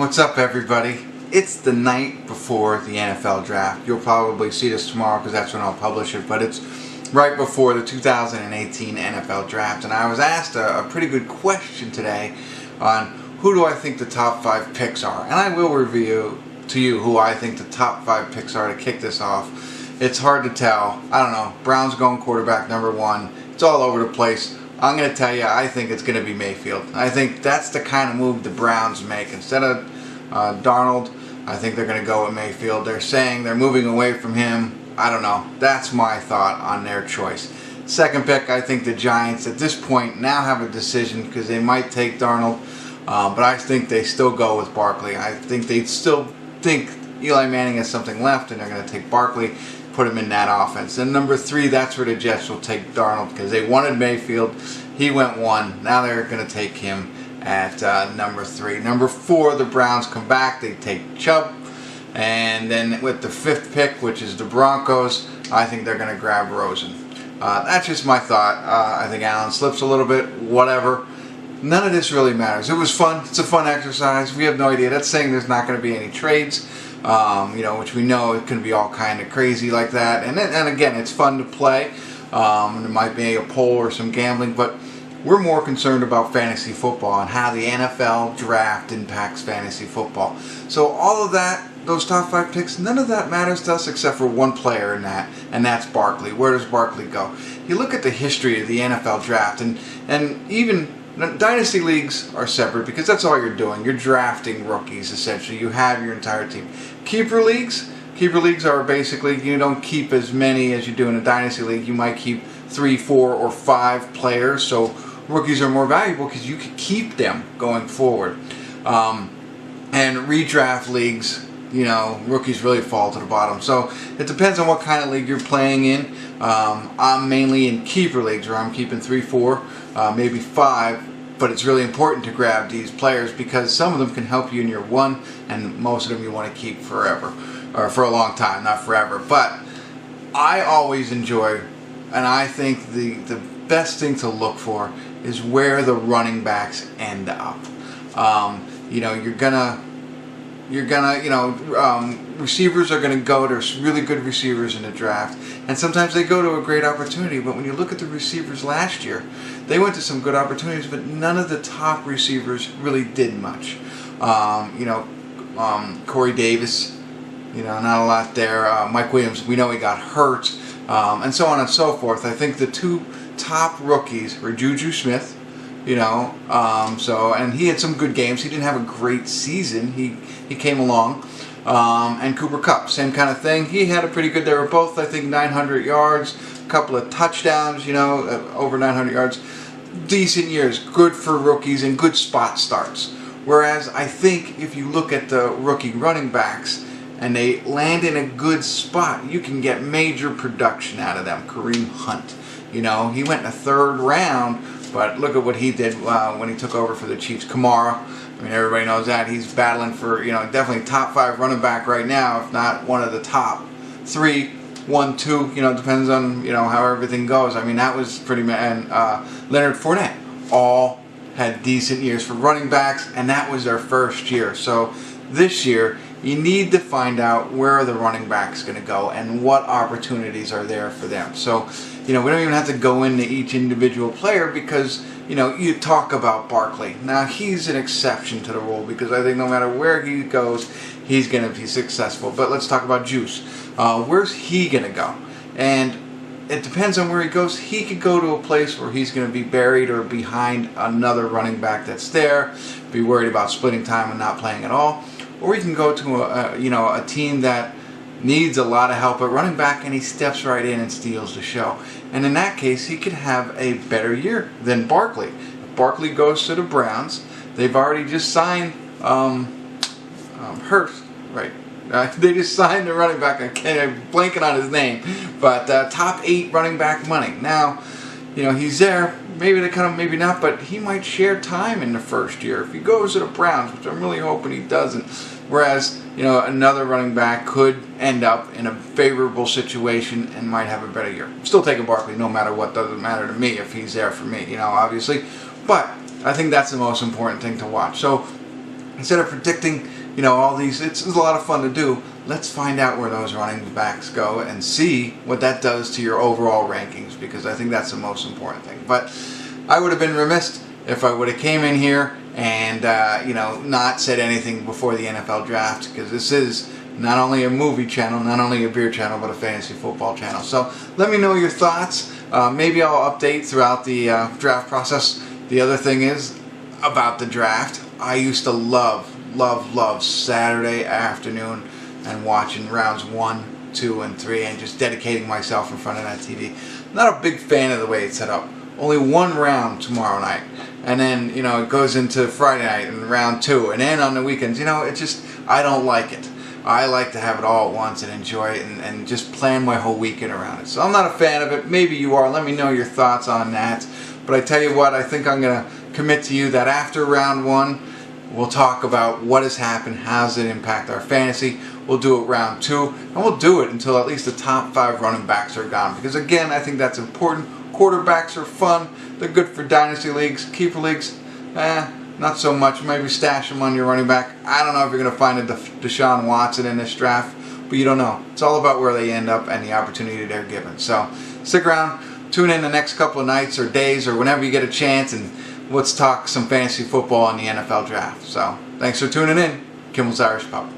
What's up, everybody? It's the night before the NFL draft. You'll probably see this tomorrow because that's when I'll publish it, but it's right before the 2018 NFL draft, and I was asked a pretty good question today on who do I think the top 5 picks are, and I will review to you who I think the top 5 picks are to kick this off. It's hard to tell. I don't know. Browns going quarterback number 1. It's all over the place. I'm going to tell you, I think it's going to be Mayfield. I think that's the kind of move the Browns make. Instead of Darnold, I think they're going to go with Mayfield. They're saying they're moving away from him. I don't know. That's my thought on their choice. Second pick, I think the Giants at this point now have a decision because they might take Darnold, but I think they still go with Barkley. I think they still think Eli Manning has something left and they're going to take Barkley, put him in that offense. And number 3, that's where the Jets will take Darnold because they wanted Mayfield. He went 1. Now they're going to take him at number 3. Number 4, the Browns come back. They take Chubb. And then with the 5th pick, which is the Broncos, I think they're going to grab Rosen. That's just my thought. I think Allen slips a little bit, whatever. None of this really matters. It was fun. It's a fun exercise. We have no idea. That's saying there's not going to be any trades, which we know it can be all kind of crazy like that. And again, it's fun to play. There might be a poll or some gambling, but we're more concerned about fantasy football and how the NFL draft impacts fantasy football. So all of that, those top 5 picks, none of that matters to us except for one player in that, and that's Barkley. Where does Barkley go? You look at the history of the NFL draft, and even dynasty leagues are separate because that's all you're doing. You're drafting rookies, essentially. You have your entire team. Keeper leagues are basically, you don't keep as many as you do in a dynasty league. You might keep 3, 4, or 5 players, so rookies are more valuable because you can keep them going forward. And redraft leagues, rookies really fall to the bottom. So it depends on what kind of league you're playing in. I'm mainly in keeper leagues where I'm keeping 3, 4, maybe 5. But it's really important to grab these players because some of them can help you in year 1, and most of them you want to keep forever, or for a long time, not forever. But I always enjoy, and I think the best thing to look for is where the running backs end up. Receivers are gonna go. There's really good receivers in the draft, and sometimes they go to a great opportunity. But when you look at the receivers last year, they went to some good opportunities, but none of the top receivers really did much. Corey Davis, not a lot there. Mike Williams, we know he got hurt, and so on and so forth. I think the 2 top rookies were Juju Smith, and he had some good games. He didn't have a great season. He came along. And Cooper Kupp, same kind of thing. He had a pretty good, they were both, I think, 900 yards, a couple of touchdowns, over 900 yards. Decent years, good for rookies and good spot starts. Whereas I think if you look at the rookie running backs and they land in a good spot, you can get major production out of them. Kareem Hunt, he went in the 3rd round, but look at what he did when he took over for the Chiefs. Kamara, everybody knows that. He's battling for, definitely top 5 running back right now, if not one of the top 3, 1, 2, depends on, how everything goes. That was pretty, and Leonard Fournette, all had decent years for running backs, and that was their first year. So this year, you need to find out where the running back's going to go and what opportunities are there for them. So, we don't even have to go into each individual player because, you talk about Barkley. Now, he's an exception to the rule because I think no matter where he goes, he's going to be successful. But let's talk about Juice. Where's he going to go? And it depends on where he goes. He could go to a place where he's going to be buried or behind another running back that's there, be worried about splitting time and not playing at all. Or he can go to a team that needs a lot of help at running back, and he steps right in and steals the show. And in that case, he could have a better year than Barkley. If Barkley goes to the Browns, they've already just signed Hurst, right? They just signed the running back. I'm blanking on his name, but top 8 running back money. Now, he's there. Maybe they cut him, maybe not, but he might share time in the first year if he goes to the Browns, which I'm really hoping he doesn't. Whereas, another running back could end up in a favorable situation and might have a better year. I'm still taking Barkley no matter what. Doesn't matter to me if he's there for me, obviously. But I think that's the most important thing to watch. So instead of predicting all these, it's a lot of fun to do. Let's find out where those running backs go and see what that does to your overall rankings, because I think that's the most important thing. But I would have been remiss if I would have came in here and not said anything before the NFL draft, because this is not only a movie channel, not only a beer channel, but a fantasy football channel. So let me know your thoughts. Maybe I'll update throughout the draft process. The other thing is about the draft, I used to love Saturday afternoon and watching rounds 1, 2, and 3 and just dedicating myself in front of that TV. Not a big fan of the way it's set up. Only one round tomorrow night, and then it goes into Friday night and round 2, and then on the weekends, I don't like it. I like to have it all at once and enjoy it and just plan my whole weekend around it. So I'm not a fan of it. Maybe you are. Let me know your thoughts on that. But I tell you what, I think I'm going to commit to you that after round 1, we'll talk about what has happened, how does it impact our fantasy. We'll do it round 2, and we'll do it until at least the top 5 running backs are gone. Because again, I think that's important. Quarterbacks are fun. They're good for dynasty leagues. Keeper leagues, not so much. Maybe stash them on your running back. I don't know if you're going to find a Deshaun Watson in this draft, but you don't know. It's all about where they end up and the opportunity they're given. So stick around. Tune in the next couple of nights or days or whenever you get a chance, and let's talk some fantasy football on the NFL draft. So thanks for tuning in. Kimmel's Irish Pub.